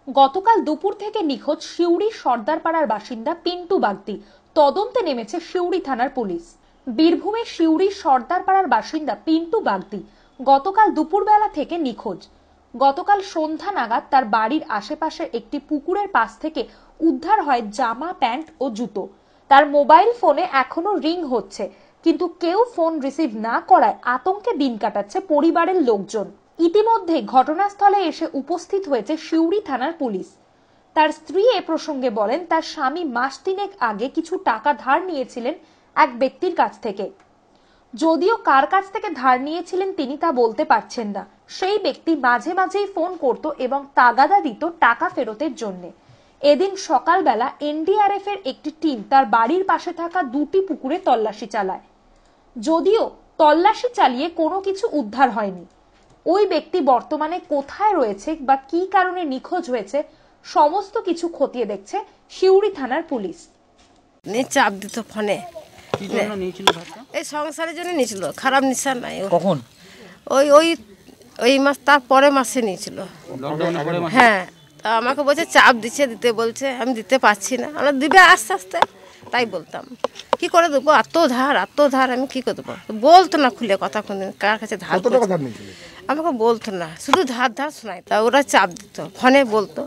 গতকাল দুপুর থেকে নিখোঁজ সিউড়ি সর্দারপাড়ার বাসিন্দা পিন্টু বাগদি। তদন্তে নেমেছে সিউড়ি থানার পুলিশ। বীরভূমের সিউড়ি সর্দারপাড়ার বাসিন্দা পিন্টু বাগদি গতকাল দুপুরবেলা থেকে নিখোঁজ। গতকাল সন্ধ্যা নাগাদ তার বাড়ির আশেপাশের একটি পুকুরের পাশ থেকে উদ্ধার হয় জামা, প্যান্ট ও জুতো। তার মোবাইল ফোনে এখনো রিং হচ্ছে, কিন্তু কেউ ফোন রিসিভ না করায় আতঙ্কে দিন কাটাচ্ছে পরিবারের লোকজন। ইতিমধ্যে ঘটনাস্থলে এসে উপস্থিত হয়েছে সিউড়ি থানার পুলিশ। তার স্ত্রী এ প্রসঙ্গে বলেন, তার স্বামী মাস তিনেক আগে কিছু টাকা ধার নিয়েছিলেন এক ব্যক্তির কাছ থেকে। যদিও কার কাছ থেকে ধার নিয়েছিলেন তিনি তা বলতে পারছেন না। সেই ব্যক্তি মাঝে মাঝেই ফোন করত এবং তাগাদা দিত টাকা ফেরতের জন্য। এদিন সকালবেলা এনডিআরএফ এর একটি টিম তার বাড়ির পাশে থাকা দুটি পুকুরে তল্লাশি চালায়। যদিও তল্লাশি চালিয়ে কোনো কিছু উদ্ধার হয়নি। ওই ব্যক্তি বর্তমানে কোথায় রয়েছে বা কি কারণে নিখোঁজ হয়েছে সমস্ত কিছু খতিয়ে দেখছে সিউড়ি থানার পুলিশ। চাপ দিত ফোনে, এই সংসারের জন্য নিয়েছিল, খারাপ নিশা নাই। কখন? ওই ওই ওই মাস তার পরে মাসে নিয়েছিল। হ্যাঁ, তা আমাকে বলছে চাপ দিচ্ছে, দিতে বলছে, আমি দিতে পারছি না। আমরা দিবে আস্তে আস্তে, তাই বলতাম কি করে দেবো, এত ধার আমি কি করে দেবো। বলতো না খুলে কথা, কোনদিন কার কাছে ধার আমাকে বলতো না, শুধু ধার শোনায়। তা ওরা চাপ দিত, ফোনে বলতো।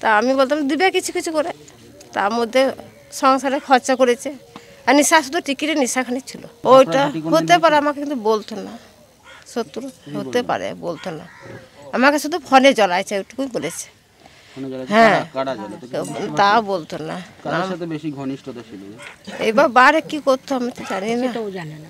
তা আমি বলতাম দিবে কিছু কিছু করে। তার মধ্যে সংসারে খরচা করেছে। আর নেশা, শুধু টিকিটের নেশাখানি ছিল। ওইটা হতে পারে, আমাকে কিন্তু বলতো না। শত্রু হতে পারে, বলতো না। আমাকে শুধু ফোনে জ্বলাইছে, ওইটুকুই বলেছে। হ্যাঁ, তা বলতো না। বেশি ঘনিষ্ঠতা ছিল। এবার বারে কি করতো আমি তো জানি না।